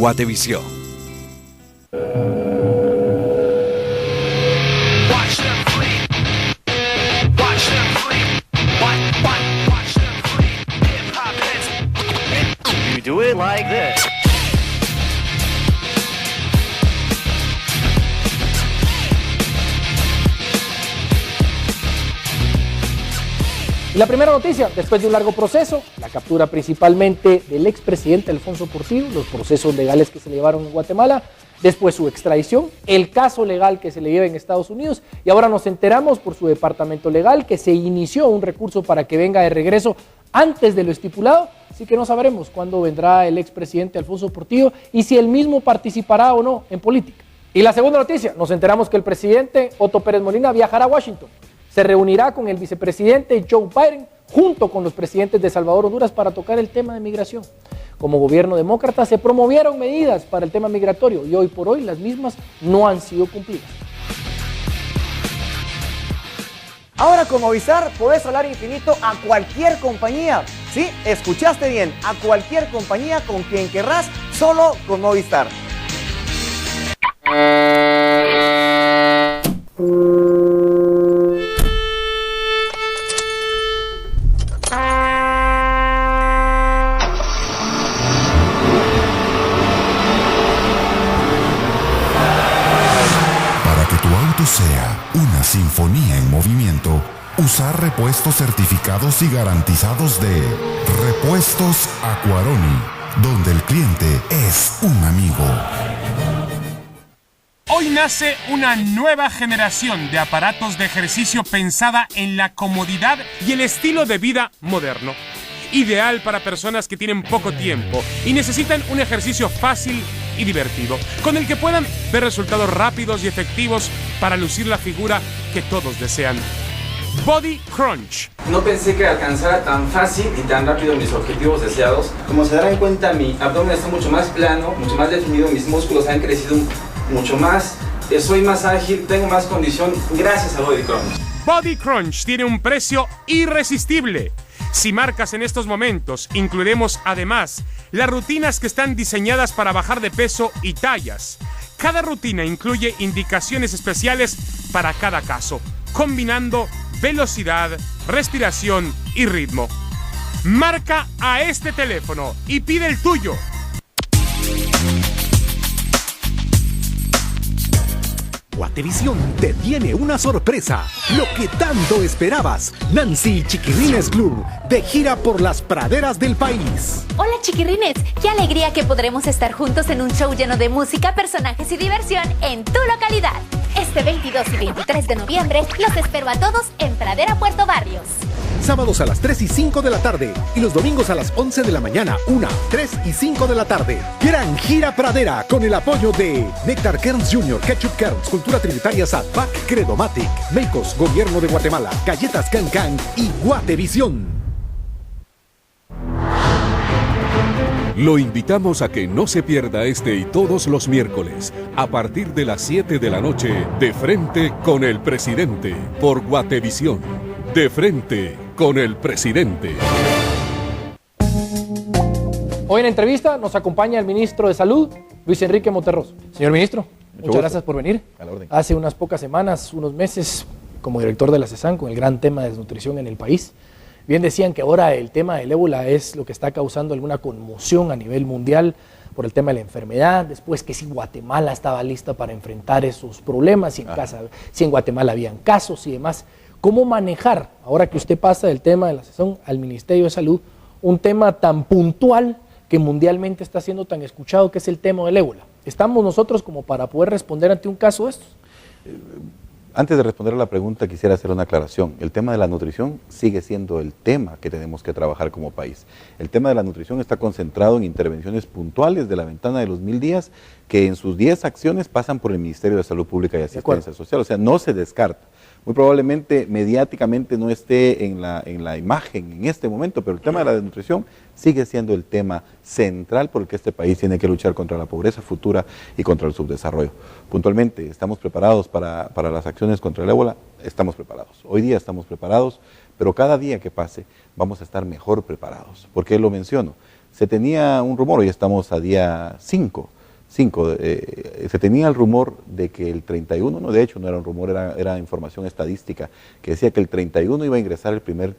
Guatevisión. You do it like this. Y la primera noticia, después de un largo proceso, la captura principalmente del expresidente Alfonso Portillo, los procesos legales que se le llevaron en Guatemala, después su extradición, el caso legal que se le lleva en Estados Unidos, y ahora nos enteramos por su departamento legal que se inició un recurso para que venga de regreso antes de lo estipulado, así que no sabremos cuándo vendrá el expresidente Alfonso Portillo y si él mismo participará o no en política. Y la segunda noticia, nos enteramos que el presidente Otto Pérez Molina viajará a Washington. Se reunirá con el vicepresidente Joe Biden junto con los presidentes de Salvador, Honduras para tocar el tema de migración. Como gobierno demócrata se promovieron medidas para el tema migratorio y hoy por hoy las mismas no han sido cumplidas. Ahora con Movistar podés hablar infinito a cualquier compañía. Sí, escuchaste bien, a cualquier compañía con quien querrás, solo con Movistar. Sea una sinfonía en movimiento, usar repuestos certificados y garantizados de Repuestos Aquaroni, donde el cliente es un amigo. Hoy nace una nueva generación de aparatos de ejercicio pensada en la comodidad y el estilo de vida moderno. Ideal para personas que tienen poco tiempo y necesitan un ejercicio fácil y divertido, con el que puedan ver resultados rápidos y efectivos para lucir la figura que todos desean. Body Crunch. No pensé que alcanzara tan fácil y tan rápido mis objetivos deseados. Como se darán cuenta, mi abdomen está mucho más plano, mucho más definido, mis músculos han crecido mucho más, soy más ágil, tengo más condición gracias a Body Crunch. Body Crunch tiene un precio irresistible. Si marcas en estos momentos, incluiremos además las rutinas que están diseñadas para bajar de peso y tallas. Cada rutina incluye indicaciones especiales para cada caso, combinando velocidad, respiración y ritmo. Marca a este teléfono y pide el tuyo. Guatevisión te tiene una sorpresa, lo que tanto esperabas. Nancy y Chiquirrines Club, de gira por las praderas del país. Hola chiquirrines, qué alegría que podremos estar juntos en un show lleno de música, personajes y diversión en tu localidad. Este 22 y 23 de noviembre los espero a todos en Pradera Puerto Barrios. Sábados a las 3 y 5 de la tarde y los domingos a las 11 de la mañana, 1, 3 y 5 de la tarde. Gran Gira Pradera con el apoyo de Néctar Kerns Jr., Ketchup Kerns, Cultura Tributaria SATBAC, Credomatic, Meicos, Gobierno de Guatemala, Galletas Can Can y Guatevisión. Lo invitamos a que no se pierda este y todos los miércoles, a partir de las 7 de la noche, De Frente con el Presidente, por Guatevisión. De Frente con el Presidente. Hoy en entrevista nos acompaña el ministro de Salud, Luis Enrique Monterroso. Señor ministro, muchas gracias por venir. A la orden. Hace unas pocas semanas, unos meses, como director de la CESAN, con el gran tema de desnutrición en el país. Bien decían que ahora el tema del ébola es lo que está causando alguna conmoción a nivel mundial por el tema de la enfermedad, después que si Guatemala estaba lista para enfrentar esos problemas, si en Guatemala habían casos y demás. ¿Cómo manejar, ahora que usted pasa del tema de la CESAN al Ministerio de Salud, un tema tan puntual que mundialmente está siendo tan escuchado, que es el tema del ébola? ¿Estamos nosotros como para poder responder ante un caso de estos? Antes de responder a la pregunta, quisiera hacer una aclaración. El tema de la nutrición sigue siendo el tema que tenemos que trabajar como país. El tema de la nutrición está concentrado en intervenciones puntuales de la ventana de los 1000 días, que en sus 10 acciones pasan por el Ministerio de Salud Pública y Asistencia Social. O sea, no se descarta. Muy probablemente mediáticamente no esté en la imagen en este momento, pero el tema de la desnutrición sigue siendo el tema central por el que este país tiene que luchar contra la pobreza futura y contra el subdesarrollo. Puntualmente, ¿estamos preparados para las acciones contra el ébola? Estamos preparados. Hoy día estamos preparados, pero cada día que pase vamos a estar mejor preparados. ¿Por qué lo menciono? Se tenía un rumor, hoy estamos a día 5, se tenía el rumor de que el 31, no, de hecho no era un rumor, era información estadística, que decía que el 31 iba a ingresar el primer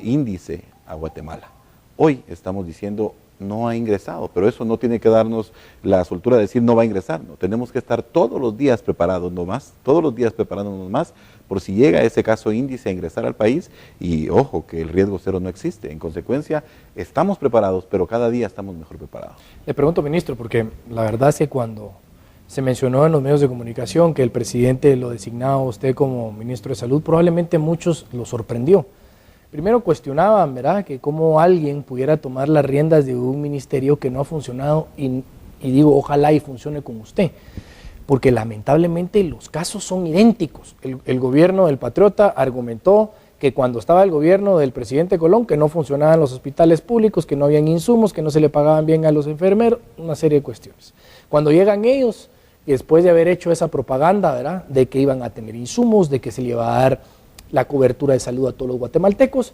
índice a Guatemala. Hoy estamos diciendo no ha ingresado, pero eso no tiene que darnos la soltura de decir no va a ingresar, no, tenemos que estar todos los días preparándonos más, por si llega ese caso índice a ingresar al país, y ojo que el riesgo cero no existe. En consecuencia, estamos preparados, pero cada día estamos mejor preparados. Le pregunto, ministro, porque la verdad es que cuando se mencionó en los medios de comunicación que el presidente lo designaba a usted como ministro de Salud, probablemente muchos lo sorprendió. Primero cuestionaban, ¿verdad?, que cómo alguien pudiera tomar las riendas de un ministerio que no ha funcionado, y digo, ojalá y funcione con usted, porque lamentablemente los casos son idénticos. El gobierno del Patriota argumentó que cuando estaba el gobierno del presidente Colón, que no funcionaban los hospitales públicos, que no habían insumos, que no se le pagaban bien a los enfermeros, una serie de cuestiones. Cuando llegan ellos, y después de haber hecho esa propaganda, ¿verdad?, de que iban a tener insumos, de que se le iba a dar la cobertura de salud a todos los guatemaltecos,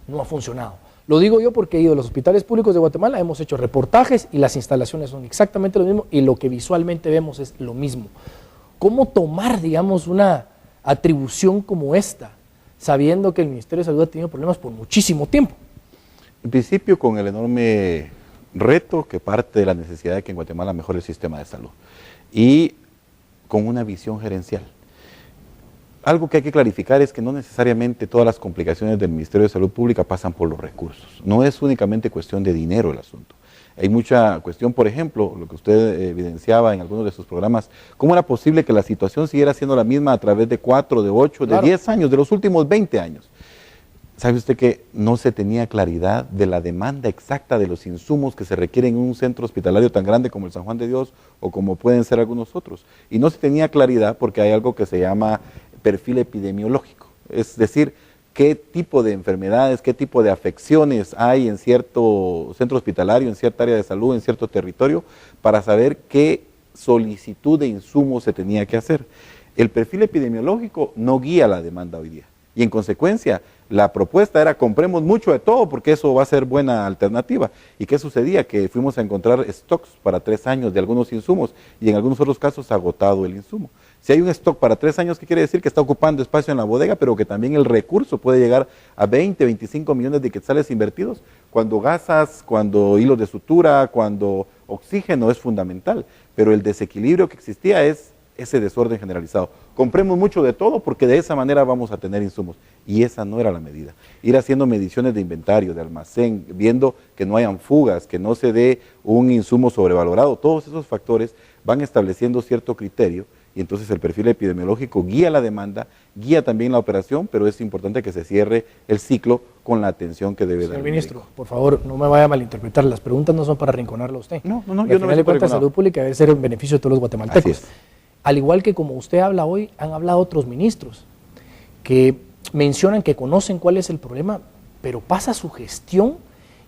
no ha funcionado. Lo digo yo porque he ido a los hospitales públicos de Guatemala, hemos hecho reportajes y las instalaciones son exactamente lo mismo y lo que visualmente vemos es lo mismo. ¿Cómo tomar, digamos, una atribución como esta, sabiendo que el Ministerio de Salud ha tenido problemas por muchísimo tiempo? En principio, con el enorme reto que parte de la necesidad de que en Guatemala mejore el sistema de salud y con una visión gerencial. Algo que hay que clarificar es que no necesariamente todas las complicaciones del Ministerio de Salud Pública pasan por los recursos. No es únicamente cuestión de dinero el asunto. Hay mucha cuestión, por ejemplo, lo que usted evidenciaba en algunos de sus programas, ¿cómo era posible que la situación siguiera siendo la misma a través de 4, de 8, de 10 años, de los últimos 20 años? ¿Sabe usted que no se tenía claridad de la demanda exacta de los insumos que se requieren en un centro hospitalario tan grande como el San Juan de Dios o como pueden ser algunos otros? Y no se tenía claridad porque hay algo que se llama perfil epidemiológico, es decir, qué tipo de enfermedades, qué tipo de afecciones hay en cierto centro hospitalario, en cierta área de salud, en cierto territorio, para saber qué solicitud de insumos se tenía que hacer. El perfil epidemiológico no guía la demanda hoy día y en consecuencia la propuesta era compremos mucho de todo porque eso va a ser buena alternativa. ¿Y qué sucedía? Que fuimos a encontrar stocks para 3 años de algunos insumos y en algunos otros casos agotado el insumo. Si hay un stock para 3 años, ¿qué quiere decir? Que está ocupando espacio en la bodega, pero que también el recurso puede llegar a 20, 25 millones de quetzales invertidos, cuando gasas, cuando hilos de sutura, cuando oxígeno es fundamental. Pero el desequilibrio que existía es ese desorden generalizado. Compremos mucho de todo porque de esa manera vamos a tener insumos. Y esa no era la medida. Ir haciendo mediciones de inventario, de almacén, viendo que no hayan fugas, que no se dé un insumo sobrevalorado. Todos esos factores van estableciendo cierto criterio y entonces el perfil epidemiológico guía la demanda, guía también la operación, pero es importante que se cierre el ciclo con la atención que debe dar. Señor ministro, por favor, no me vaya a malinterpretar, las preguntas no son para arrinconarlo a usted. No, yo no me estoy cuenta arrinconado. Salud Pública debe ser en beneficio de todos los guatemaltecos. Al igual que como usted habla hoy, han hablado otros ministros que mencionan que conocen cuál es el problema, pero pasa su gestión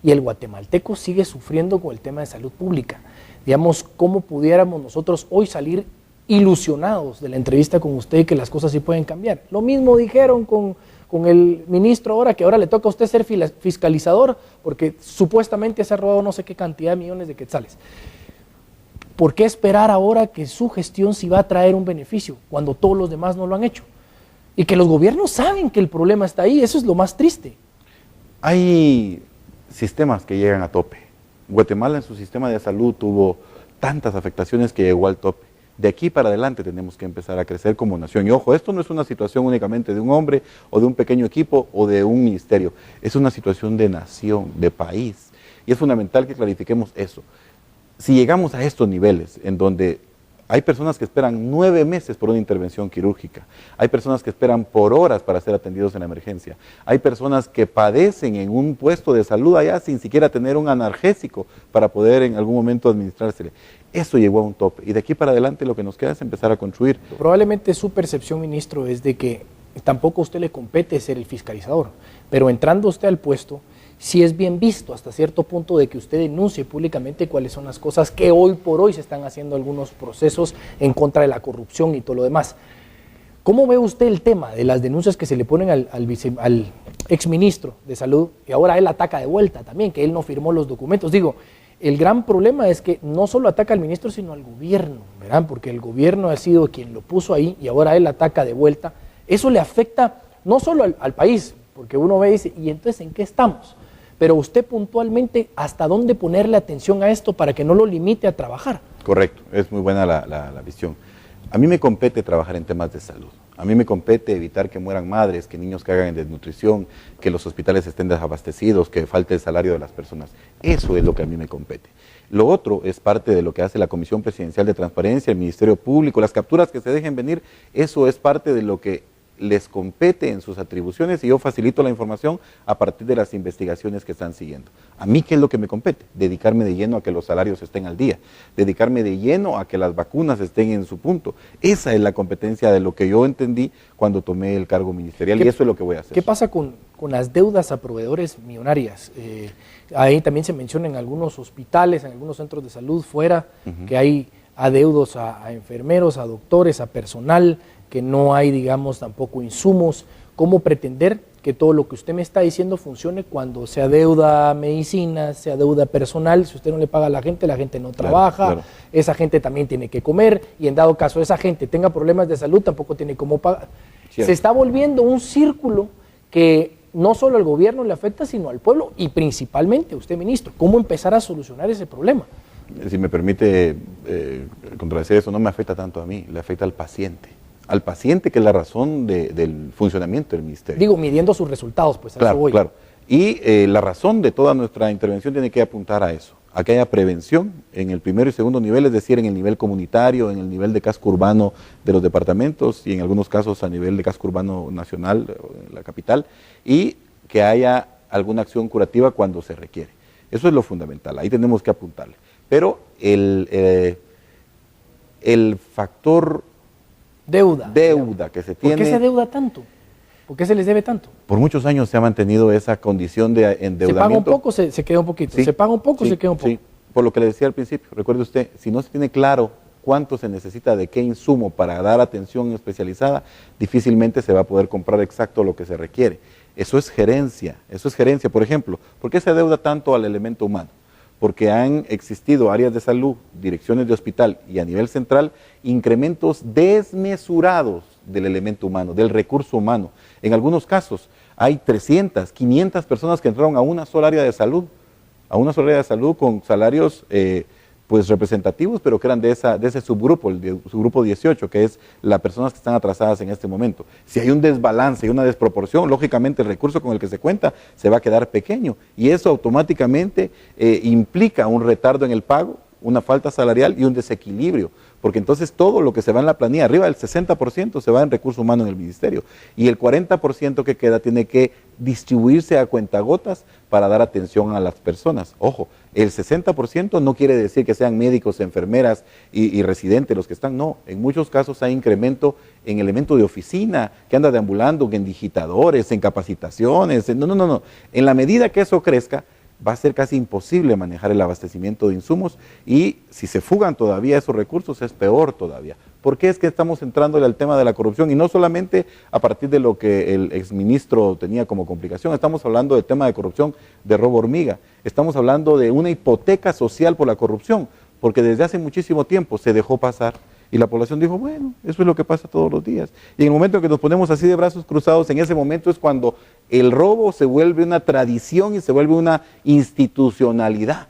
y el guatemalteco sigue sufriendo con el tema de salud pública. Digamos, ¿cómo pudiéramos nosotros hoy salir ilusionados de la entrevista con usted que las cosas sí pueden cambiar? Lo mismo dijeron con el ministro ahora, que ahora le toca a usted ser fiscalizador porque supuestamente se ha robado no sé qué cantidad de millones de quetzales. ¿Por qué esperar ahora que su gestión sí va a traer un beneficio cuando todos los demás no lo han hecho? Y que los gobiernos saben que el problema está ahí, eso es lo más triste. Hay sistemas que llegan a tope. Guatemala en su sistema de salud tuvo tantas afectaciones que llegó al tope. De aquí para adelante tenemos que empezar a crecer como nación. Y ojo, esto no es una situación únicamente de un hombre o de un pequeño equipo o de un ministerio. Es una situación de nación, de país. Y es fundamental que clarifiquemos eso. Si llegamos a estos niveles en donde hay personas que esperan 9 meses por una intervención quirúrgica, hay personas que esperan por horas para ser atendidos en la emergencia, hay personas que padecen en un puesto de salud allá sin siquiera tener un analgésico para poder en algún momento administrársele. Eso llegó a un tope y de aquí para adelante lo que nos queda es empezar a construir. Probablemente su percepción, ministro, es de que tampoco a usted le compete ser el fiscalizador, pero entrando usted al puesto, sí es bien visto hasta cierto punto de que usted denuncie públicamente cuáles son las cosas que hoy por hoy se están haciendo algunos procesos en contra de la corrupción y todo lo demás. ¿Cómo ve usted el tema de las denuncias que se le ponen al exministro de Salud, y ahora él ataca de vuelta también, que él no firmó los documentos. Digo, el gran problema es que no solo ataca al ministro, sino al gobierno, ¿verdad? Porque el gobierno ha sido quien lo puso ahí y ahora él ataca de vuelta. Eso le afecta no solo al país, porque uno ve y dice, ¿y entonces en qué estamos? Pero usted puntualmente, ¿hasta dónde ponerle atención a esto para que no lo limite a trabajar? Correcto, es muy buena la visión. A mí me compete trabajar en temas de salud. A mí me compete evitar que mueran madres, que niños caigan en desnutrición, que los hospitales estén desabastecidos, que falte el salario de las personas. Eso es lo que a mí me compete. Lo otro es parte de lo que hace la Comisión Presidencial de Transparencia, el Ministerio Público, las capturas que se dejen venir, eso es parte de lo que les compete en sus atribuciones y yo facilito la información a partir de las investigaciones que están siguiendo. A mí, ¿qué es lo que me compete? Dedicarme de lleno a que los salarios estén al día, dedicarme de lleno a que las vacunas estén en su punto. Esa es la competencia de lo que yo entendí cuando tomé el cargo ministerial y eso es lo que voy a hacer. ¿Qué pasa con las deudas a proveedores millonarias? Ahí también se menciona en algunos hospitales, en algunos centros de salud fuera, que hay adeudos a enfermeros, a doctores, a personal, que no hay, digamos, tampoco insumos. ¿Cómo pretender que todo lo que usted me está diciendo funcione cuando se adeuda medicinas, se adeuda personal? Si usted no le paga a la gente no trabaja, claro. Esa gente también tiene que comer y en dado caso esa gente tenga problemas de salud tampoco tiene cómo pagar. Cierto. Se está volviendo un círculo que no solo al gobierno le afecta, sino al pueblo y principalmente a usted, ministro. ¿Cómo empezar a solucionar ese problema? Si me permite contradecir eso, no me afecta tanto a mí, le afecta al paciente. Al paciente, que es la razón del funcionamiento del ministerio. Digo, midiendo sus resultados, pues a claro, eso voy. Claro. Y la razón de toda nuestra intervención tiene que apuntar a eso, a que haya prevención en el primero y segundo nivel, es decir, en el nivel comunitario, en el nivel de casco urbano de los departamentos y en algunos casos a nivel de casco urbano nacional, en la capital, y que haya alguna acción curativa cuando se requiere. Eso es lo fundamental, ahí tenemos que apuntarle. Pero el factor deuda que se tiene. ¿Por qué se deuda tanto? ¿Por qué se les debe tanto? Por muchos años se ha mantenido esa condición de endeudamiento. Se paga un poco, se queda un poquito. Sí, se paga un poco, se queda un poco. Sí, por lo que le decía al principio, recuerde usted, si no se tiene claro cuánto se necesita de qué insumo para dar atención especializada, difícilmente se va a poder comprar exacto lo que se requiere. Eso es gerencia, por ejemplo. ¿Por qué se deuda tanto al elemento humano? Porque han existido áreas de salud, direcciones de hospital y a nivel central, incrementos desmesurados del elemento humano, del recurso humano. En algunos casos hay 300, 500 personas que entraron a una sola área de salud, con salarios pues representativos, pero que eran de ese subgrupo, el subgrupo 18, que es las personas que están atrasadas en este momento. Si hay un desbalance y una desproporción, lógicamente el recurso con el que se cuenta se va a quedar pequeño y eso automáticamente implica un retardo en el pago, una falta salarial y un desequilibrio, porque entonces todo lo que se va en la planilla, arriba del 60% se va en recurso humano en el ministerio y el 40% que queda tiene que distribuirse a cuentagotas para dar atención a las personas. Ojo, el 60% no quiere decir que sean médicos, enfermeras y residentes los que están, no, en muchos casos hay incremento en elemento de oficina, que anda deambulando, en digitadores, en capacitaciones, no, en la medida que eso crezca, va a ser casi imposible manejar el abastecimiento de insumos y si se fugan todavía esos recursos es peor todavía. ¿Por qué es que estamos entrándole al tema de la corrupción? Y no solamente a partir de lo que el exministro tenía como complicación, estamos hablando del tema de corrupción de robo hormiga, estamos hablando de una hipoteca social por la corrupción, porque desde hace muchísimo tiempo se dejó pasar. Y la población dijo, bueno, eso es lo que pasa todos los días. Y en el momento en que nos ponemos así de brazos cruzados, en ese momento es cuando el robo se vuelve una tradición y se vuelve una institucionalidad.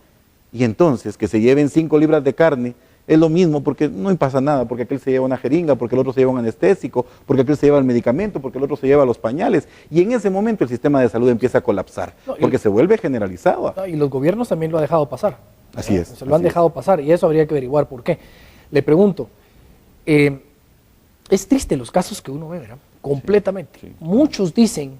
Y entonces que se lleven 5 libras de carne es lo mismo porque no pasa nada, porque aquel se lleva una jeringa, porque el otro se lleva un anestésico, porque aquel se lleva el medicamento, porque el otro se lleva los pañales. Y en ese momento el sistema de salud empieza a colapsar, porque se vuelve generalizado. Y los gobiernos también lo han dejado pasar. Así es. Se lo han dejado pasar y eso habría que averiguar por qué. Le pregunto, es triste los casos que uno ve, ¿verdad? Completamente. Sí. Muchos dicen,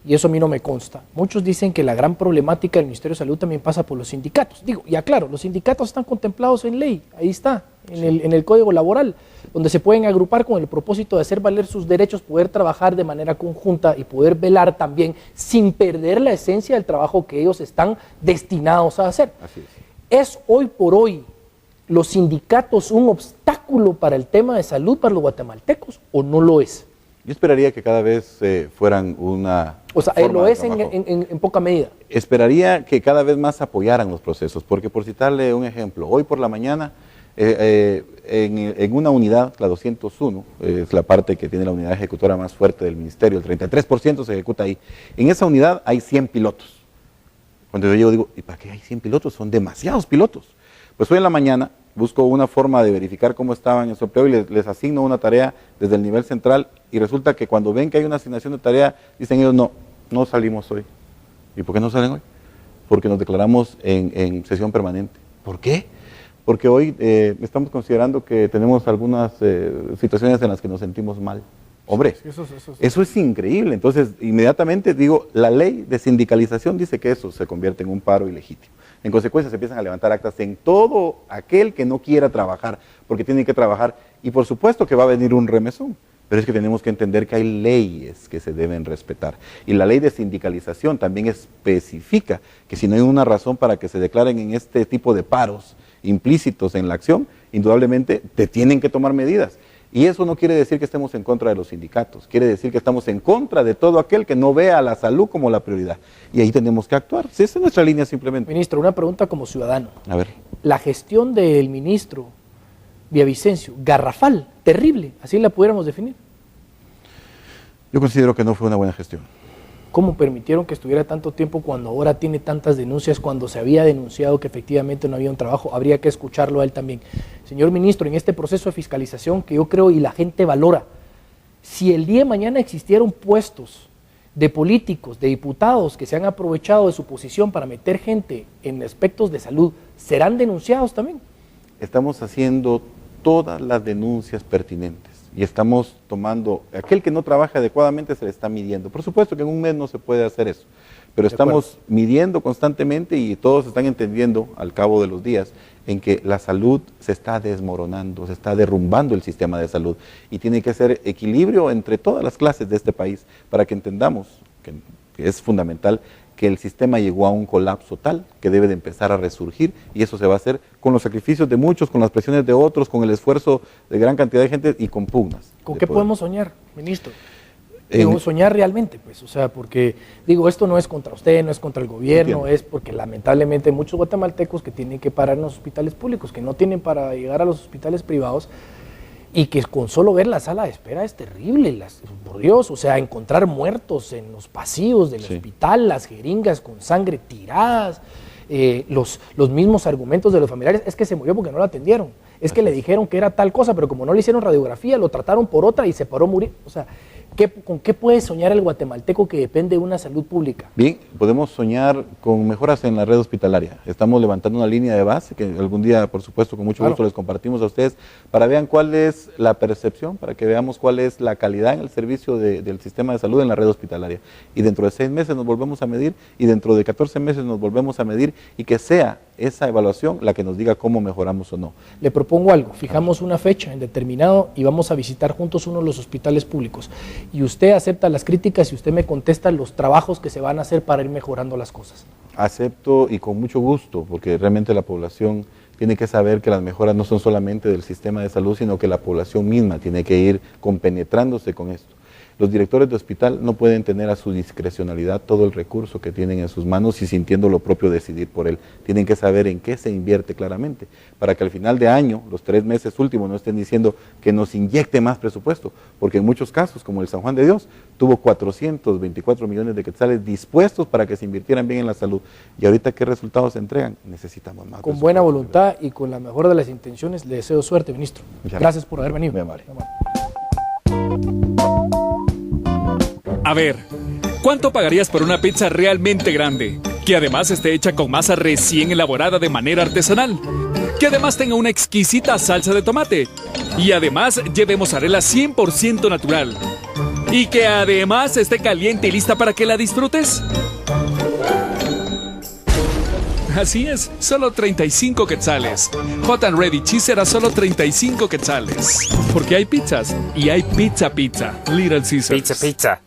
y eso a mí no me consta, muchos dicen que la gran problemática del Ministerio de Salud también pasa por los sindicatos. Digo, ya claro, los sindicatos están contemplados en ley, ahí está, en el Código Laboral, donde se pueden agrupar con el propósito de hacer valer sus derechos, poder trabajar de manera conjunta y poder velar también sin perder la esencia del trabajo que ellos están destinados a hacer. Así es. ¿Es hoy por hoy los sindicatos un obstáculo para el tema de salud para los guatemaltecos o no lo es? Yo esperaría que cada vez fueran una O sea, lo es en poca medida. Esperaría que cada vez más apoyaran los procesos, porque por citarle un ejemplo, hoy por la mañana en una unidad, la 201, es la parte que tiene la unidad ejecutora más fuerte del ministerio, el 33% se ejecuta ahí. En esa unidad hay 100 pilotos. Cuando yo llego digo, ¿y para qué hay 100 pilotos? Son demasiados pilotos. Pues hoy en la mañana busco una forma de verificar cómo estaban en su empleo y les asigno una tarea desde el nivel central y resulta que cuando ven que hay una asignación de tarea, dicen ellos, no salimos hoy. ¿Y por qué no salen hoy? Porque nos declaramos en sesión permanente. ¿Por qué? Porque hoy estamos considerando que tenemos algunas situaciones en las que nos sentimos mal. Hombre, sí, eso es increíble. Entonces, inmediatamente digo, la ley de sindicalización dice que eso se convierte en un paro ilegítimo. En consecuencia, se empiezan a levantar actas en todo aquel que no quiera trabajar, porque tiene que trabajar. Y por supuesto que va a venir un remesón. Pero es que tenemos que entender que hay leyes que se deben respetar. Y la ley de sindicalización también especifica que si no hay una razón para que se declaren en este tipo de paros implícitos en la acción, indudablemente te tienen que tomar medidas. Y eso no quiere decir que estemos en contra de los sindicatos, quiere decir que estamos en contra de todo aquel que no vea a la salud como la prioridad. Y ahí tenemos que actuar. Esa es nuestra línea simplemente. Ministro, una pregunta como ciudadano. A ver. La gestión del ministro Villavicencio, garrafal, terrible, así la pudiéramos definir. Yo considero que no fue una buena gestión. ¿Cómo permitieron que estuviera tanto tiempo cuando ahora tiene tantas denuncias, cuando se había denunciado que efectivamente no había un trabajo? Habría que escucharlo a él también. Señor ministro, en este proceso de fiscalización que yo creo y la gente valora, si el día de mañana existieron puestos de políticos, de diputados que se han aprovechado de su posición para meter gente en aspectos de salud, ¿serán denunciados también? Estamos haciendo todas las denuncias pertinentes y estamos tomando, aquel que no trabaja adecuadamente se le está midiendo. Por supuesto que en un mes no se puede hacer eso, pero estamos midiendo constantemente y todos están entendiendo al cabo de los días en que la salud se está desmoronando, se está derrumbando el sistema de salud y tiene que ser equilibrio entre todas las clases de este país para que entendamos que es fundamental que el sistema llegó a un colapso tal que debe de empezar a resurgir y eso se va a hacer con los sacrificios de muchos, con las presiones de otros, con el esfuerzo de gran cantidad de gente y con pugnas. ¿Con qué podemos soñar, ministro? Soñar realmente, pues, o sea, porque, digo, esto no es contra usted, no es contra el gobierno, es porque lamentablemente hay muchos guatemaltecos que tienen que parar en los hospitales públicos, que no tienen para llegar a los hospitales privados y que con solo ver la sala de espera es terrible, por Dios, o sea, encontrar muertos en los pasillos del hospital, las jeringas con sangre tiradas, los mismos argumentos de los familiares, es que se murió porque no lo atendieron, es que le dijeron que era tal cosa, pero como no le hicieron radiografía, lo trataron por otra y se paró a morir, o sea, ¿con qué puede soñar el guatemalteco que depende de una salud pública? Bien, podemos soñar con mejoras en la red hospitalaria. Estamos levantando una línea de base que algún día, por supuesto, con mucho gusto les compartimos a ustedes para vean cuál es la percepción, para que veamos cuál es la calidad en el servicio del sistema de salud en la red hospitalaria. Y dentro de 6 meses nos volvemos a medir y dentro de 14 meses nos volvemos a medir y que sea esa evaluación la que nos diga cómo mejoramos o no. Le propongo algo, fijamos una fecha en determinado y vamos a visitar juntos uno de los hospitales públicos y usted acepta las críticas y usted me contesta los trabajos que se van a hacer para ir mejorando las cosas. Acepto y con mucho gusto, porque realmente la población tiene que saber que las mejoras no son solamente del sistema de salud, sino que la población misma tiene que ir compenetrándose con esto. Los directores de hospital no pueden tener a su discrecionalidad todo el recurso que tienen en sus manos y sintiendo lo propio decidir por él. Tienen que saber en qué se invierte claramente, para que al final de año, los 3 meses últimos, no estén diciendo que nos inyecte más presupuesto, porque en muchos casos, como el San Juan de Dios, tuvo 424 millones de quetzales dispuestos para que se invirtieran bien en la salud. Y ahorita, ¿qué resultados se entregan? Necesitamos más. Con buena voluntad y con la mejor de las intenciones, le deseo suerte, ministro. Gracias por haber venido. Muy amable. A ver, ¿cuánto pagarías por una pizza realmente grande? Que además esté hecha con masa recién elaborada de manera artesanal. Que además tenga una exquisita salsa de tomate. Y además lleve mozzarella 100% natural. Y que además esté caliente y lista para que la disfrutes. Así es, solo 35 quetzales. Hot and Ready Cheese será solo 35 quetzales. Porque hay pizzas y hay pizza. Little Caesars. Pizza.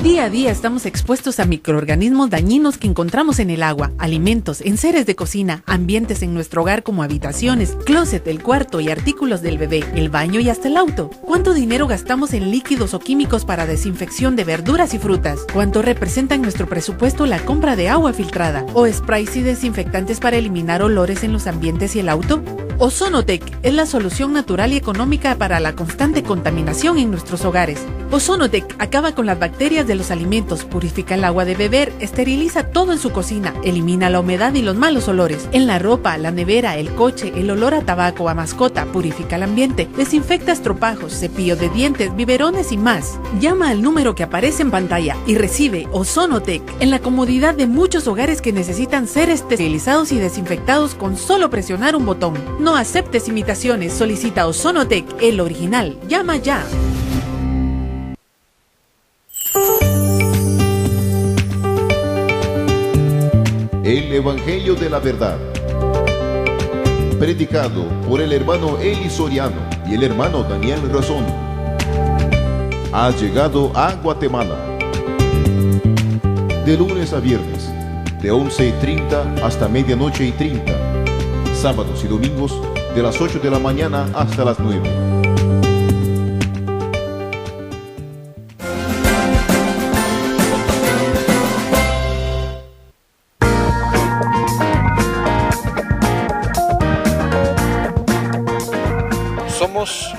Día a día estamos expuestos a microorganismos dañinos que encontramos en el agua, alimentos, enseres de cocina, ambientes en nuestro hogar como habitaciones, closet, el cuarto y artículos del bebé, el baño y hasta el auto. ¿Cuánto dinero gastamos en líquidos o químicos para desinfección de verduras y frutas? ¿Cuánto representa en nuestro presupuesto la compra de agua filtrada? ¿O sprays y desinfectantes para eliminar olores en los ambientes y el auto? Ozonotec es la solución natural y económica para la constante contaminación en nuestros hogares. Ozonotec acaba con las bacterias de los alimentos, purifica el agua de beber, esteriliza todo en su cocina, elimina la humedad y los malos olores. En la ropa, la nevera, el coche, el olor a tabaco, a mascota, purifica el ambiente, desinfecta estropajos, cepillo de dientes, biberones y más. Llama al número que aparece en pantalla y recibe Ozonotec en la comodidad de muchos hogares que necesitan ser esterilizados y desinfectados con solo presionar un botón. No aceptes imitaciones, solicita Ozonotec, el original. Llama ya. El Evangelio de la Verdad, predicado por el hermano Eli Soriano y el hermano Daniel Razón, ha llegado a Guatemala. De lunes a viernes, de 11:30 hasta medianoche y 30, sábados y domingos de las 8 de la mañana hasta las 9. Somos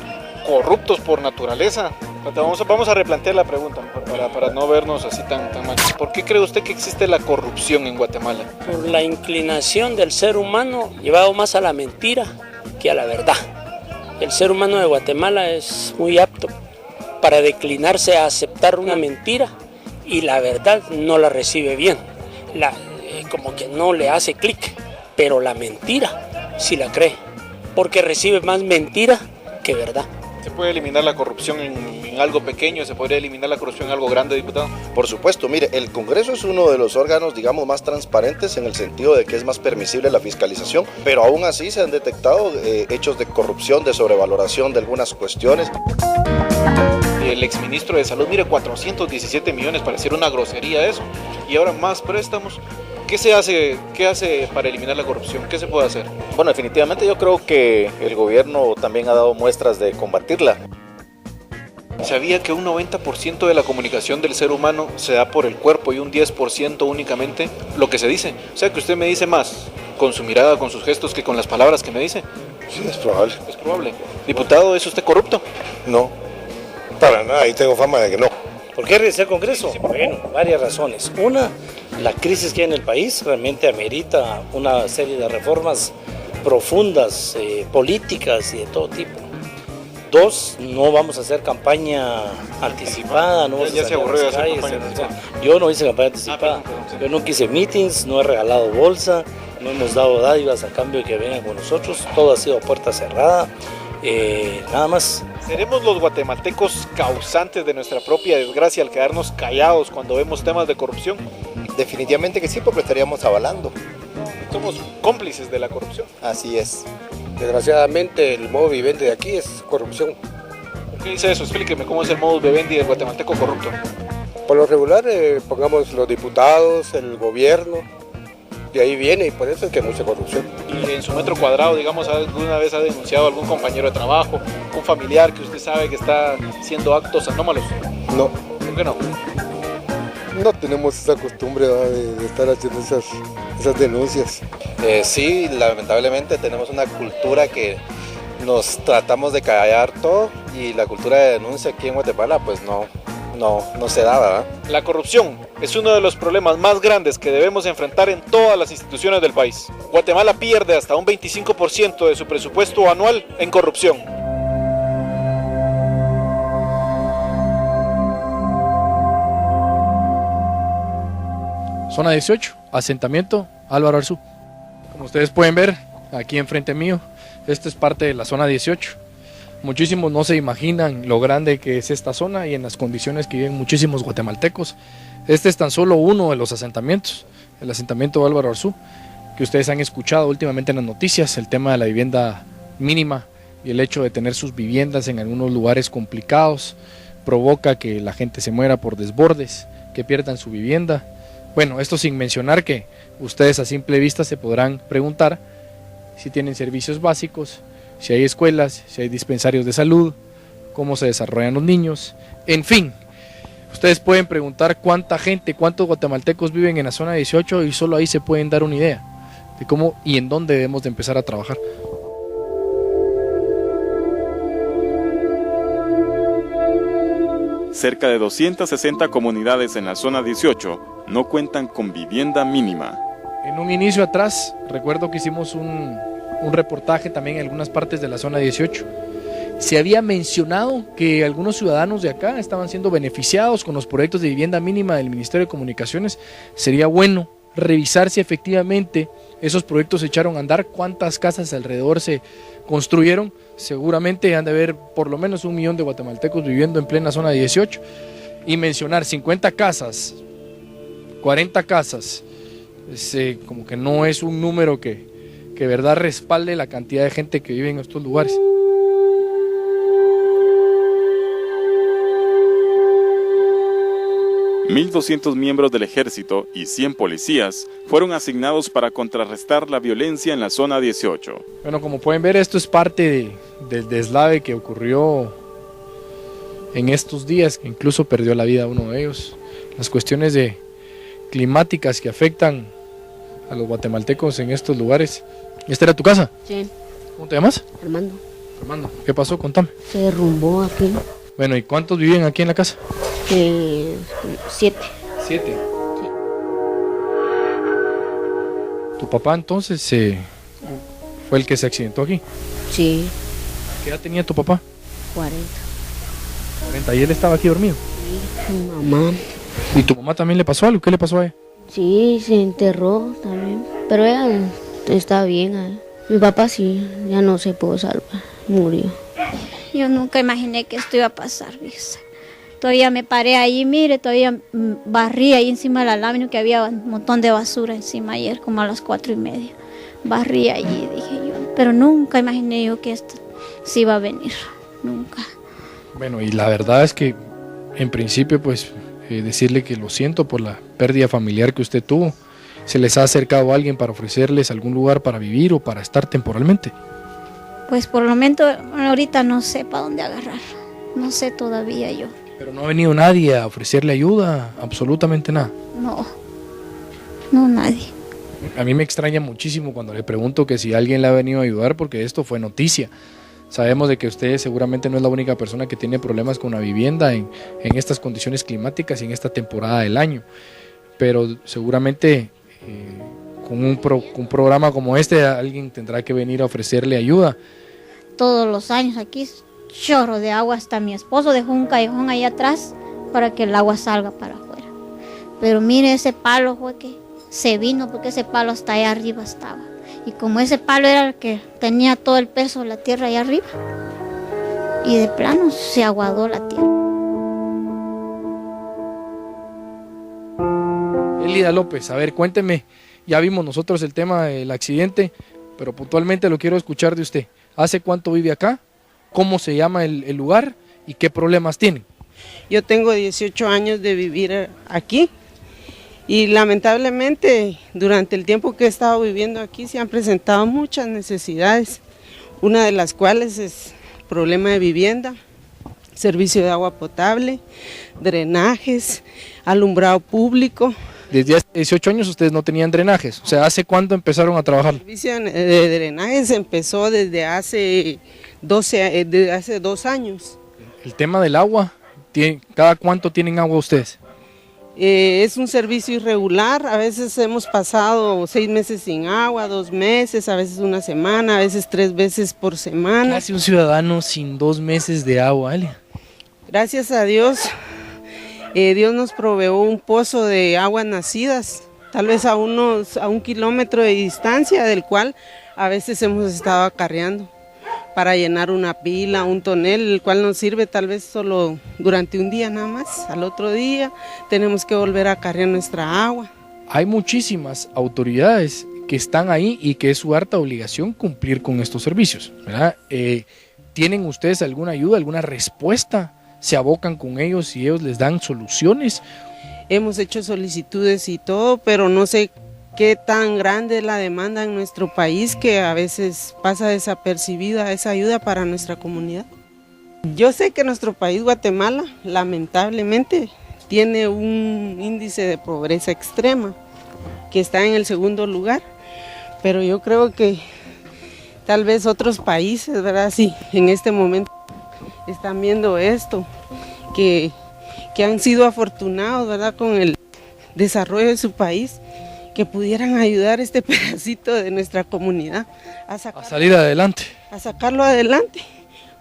corruptos por naturaleza. Vamos a replantear la pregunta mejor, para no vernos así tan mal. ¿Por qué cree usted que existe la corrupción en Guatemala? Por la inclinación del ser humano llevado más a la mentira que a la verdad. El ser humano de Guatemala es muy apto para declinarse a aceptar una mentira y la verdad no la recibe bien. Como que no le hace clic, pero la mentira sí la cree, porque recibe más mentira que verdad. ¿Se puede eliminar la corrupción en algo pequeño? ¿Se podría eliminar la corrupción en algo grande, diputado? Por supuesto, mire, el Congreso es uno de los órganos, digamos, más transparentes en el sentido de que es más permisible la fiscalización, pero aún así se han detectado hechos de corrupción, de sobrevaloración de algunas cuestiones. El exministro de Salud, mire, 417 millones, pareciera una grosería eso, y ahora más préstamos. ¿Qué se hace? ¿Qué hace para eliminar la corrupción? ¿Qué se puede hacer? Bueno, definitivamente yo creo que el gobierno también ha dado muestras de combatirla. ¿Sabía que un 90% de la comunicación del ser humano se da por el cuerpo y un 10% únicamente lo que se dice? O sea, que usted me dice más con su mirada, con sus gestos, que con las palabras que me dice. Sí, es probable. Es probable. Diputado, ¿es usted corrupto? No, para nada, y tengo fama de que no. ¿Por qué regrese al Congreso? Bueno, varias razones. Una, la crisis que hay en el país realmente amerita una serie de reformas profundas, políticas y de todo tipo. Dos, no vamos a hacer campaña anticipada. No ya se aburrió de hacer campaña anticipada. Yo no hice campaña anticipada. Yo no quise meetings, no he regalado bolsa, no hemos dado dádivas a cambio de que vengan con nosotros. Todo ha sido a puerta cerrada. Nada más. ¿Seremos los guatemaltecos causantes de nuestra propia desgracia al quedarnos callados cuando vemos temas de corrupción? Definitivamente que sí, porque estaríamos avalando. Somos cómplices de la corrupción. Así es. Desgraciadamente el modo vivendi de aquí es corrupción. ¿Por qué dice eso? Explíqueme cómo es el modo vivendi del guatemalteco corrupto. Por lo regular, pongamos los diputados, el gobierno, de ahí viene y por eso es que hay mucha corrupción. Y en su metro cuadrado, digamos, ¿alguna vez ha denunciado a algún compañero de trabajo, un familiar que usted sabe que está haciendo actos anómalos? No. ¿Por qué no? No tenemos esa costumbre de estar haciendo esas denuncias. Sí, lamentablemente tenemos una cultura que nos tratamos de callar todo y la cultura de denuncia aquí en Guatemala pues no se da, ¿verdad? La corrupción es uno de los problemas más grandes que debemos enfrentar en todas las instituciones del país. Guatemala pierde hasta un 25% de su presupuesto anual en corrupción. Zona 18, asentamiento Álvaro Arzú. Como ustedes pueden ver, aquí enfrente mío, esta es parte de la zona 18. Muchísimos no se imaginan lo grande que es esta zona y en las condiciones que viven muchísimos guatemaltecos. Este es tan solo uno de los asentamientos, el asentamiento Álvaro Arzú, que ustedes han escuchado últimamente en las noticias, el tema de la vivienda mínima y el hecho de tener sus viviendas en algunos lugares complicados, provoca que la gente se muera por desbordes, que pierdan su vivienda. Bueno, esto sin mencionar que ustedes a simple vista se podrán preguntar si tienen servicios básicos, si hay escuelas, si hay dispensarios de salud, cómo se desarrollan los niños, en fin. Ustedes pueden preguntar cuánta gente, cuántos guatemaltecos viven en la zona 18 y solo ahí se pueden dar una idea de cómo y en dónde debemos de empezar a trabajar. Cerca de 260 comunidades en la zona 18 no cuentan con vivienda mínima. En un inicio atrás, recuerdo que hicimos un reportaje también en algunas partes de la zona 18. Se había mencionado que algunos ciudadanos de acá estaban siendo beneficiados con los proyectos de vivienda mínima del Ministerio de Comunicaciones. Sería bueno revisar si efectivamente esos proyectos se echaron a andar, cuántas casas alrededor se construyeron. Seguramente han de haber por lo menos 1 millón de guatemaltecos viviendo en plena zona 18. Y mencionar 50 casas, 40 casas, como que no es un número que verdad respalde la cantidad de gente que vive en estos lugares. $1,200 miembros del ejército y 100 policías fueron asignados para contrarrestar la violencia en la zona 18. Bueno, como pueden ver, esto es parte del deslave que ocurrió en estos días, que incluso perdió la vida uno de ellos. Las cuestiones climáticas que afectan a los guatemaltecos en estos lugares. ¿Esta era tu casa? Sí. ¿Cómo te llamas? Armando. Armando. ¿Qué pasó? Contame. Se derrumbó aquí. Bueno, ¿y cuántos viven aquí en la casa? 7. 7. Sí. ¿Tu papá entonces fue el que se accidentó aquí? Sí. ¿Qué edad tenía tu papá? 40. 40. ¿Y él estaba aquí dormido? Sí, mi mamá. ¿Y tu mamá también le pasó algo? ¿Qué le pasó a ella? Sí, se enterró también. Pero ella está bien. Mi papá sí, ya no se pudo salvar. Murió. Yo nunca imaginé que esto iba a pasar, fíjese. Todavía me paré ahí, mire, todavía barrí ahí encima de la lámina, que había un montón de basura encima ayer, como a las 4:30. Barrí allí, dije yo. Pero nunca imaginé yo que esto sí iba a venir, nunca. Bueno, y la verdad es que, en principio, pues, decirle que lo siento por la pérdida familiar que usted tuvo. ¿Se les ha acercado a alguien para ofrecerles algún lugar para vivir o para estar temporalmente? Pues por el momento, ahorita no sé para dónde agarrar. No sé todavía yo. Pero no ha venido nadie a ofrecerle ayuda, absolutamente nada. No nadie. A mí me extraña muchísimo cuando le pregunto que si alguien le ha venido a ayudar, porque esto fue noticia. Sabemos de que usted seguramente no es la única persona que tiene problemas con la vivienda en estas condiciones climáticas y en esta temporada del año. Pero seguramente con un programa como este alguien tendrá que venir a ofrecerle ayuda. Todos los años aquí chorro de agua, hasta mi esposo dejó un callejón ahí atrás para que el agua salga para afuera. Pero mire, ese palo fue que se vino porque ese palo hasta allá arriba estaba. Y como ese palo era el que tenía todo el peso de la tierra allá arriba, y de plano se aguadó la tierra. Elida López, a ver, cuénteme, ya vimos nosotros el tema del accidente, pero puntualmente lo quiero escuchar de usted. ¿Hace cuánto vive acá? ¿Cómo se llama el lugar? ¿Y qué problemas tienen? Yo tengo 18 años de vivir aquí y lamentablemente durante el tiempo que he estado viviendo aquí se han presentado muchas necesidades, una de las cuales es problema de vivienda, servicio de agua potable, drenajes, alumbrado público. Desde hace 18 años ustedes no tenían drenajes, o sea, ¿hace cuánto empezaron a trabajar? El servicio de drenajes empezó desde hace 2 años. El tema del agua, ¿cada cuánto tienen agua ustedes? Es un servicio irregular, a veces hemos pasado 6 meses sin agua, 2 meses, a veces una semana, a veces 3 veces por semana. ¿Qué hace un ciudadano sin 2 meses de agua, Elia? Gracias a Dios, Dios nos proveó un pozo de aguas nacidas, tal vez a 1 kilómetro de distancia, del cual a veces hemos estado acarreando para llenar una pila, un tonel, el cual nos sirve tal vez solo durante un día nada más. Al otro día tenemos que volver a acarrear nuestra agua. Hay muchísimas autoridades que están ahí y que es su harta obligación cumplir con estos servicios, ¿verdad? ¿Tienen ustedes alguna ayuda, alguna respuesta se abocan con ellos y ellos les dan soluciones. Hemos hecho solicitudes y todo, pero no sé qué tan grande es la demanda en nuestro país que a veces pasa desapercibida esa ayuda para nuestra comunidad. Yo sé que nuestro país, Guatemala, lamentablemente tiene un índice de pobreza extrema, que está en el 2º lugar, pero yo creo que tal vez otros países, ¿verdad? Sí, en este momento están viendo esto, que han sido afortunados, ¿verdad?, con el desarrollo de su país, que pudieran ayudar este pedacito de nuestra comunidad a salir adelante. A sacarlo adelante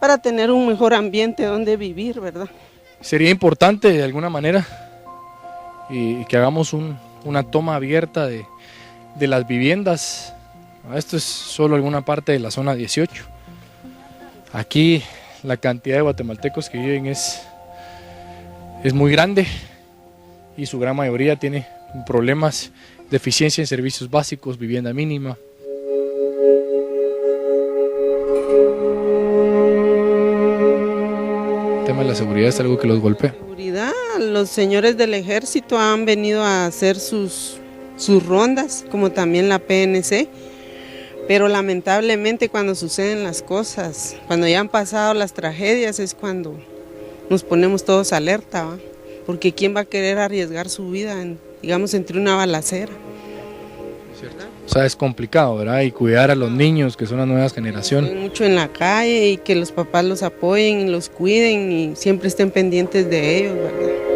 para tener un mejor ambiente donde vivir, ¿verdad? Sería importante de alguna manera y que hagamos una toma abierta de las viviendas. Esto es solo alguna parte de la zona 18. Aquí la cantidad de guatemaltecos que viven es muy grande y su gran mayoría tiene problemas, deficiencia en servicios básicos, vivienda mínima. El tema de la seguridad es algo que los golpea. Los señores del ejército han venido a hacer sus rondas, como también la PNC, pero lamentablemente cuando suceden las cosas, cuando ya han pasado las tragedias, es cuando nos ponemos todos alerta, ¿va? Porque ¿quién va a querer arriesgar su vida, digamos, entre una balacera? ¿Cierto? O sea, es complicado, ¿verdad? Y cuidar a los niños, que son las nuevas generaciones. Mucho en la calle y que los papás los apoyen y los cuiden y siempre estén pendientes de ellos, ¿verdad?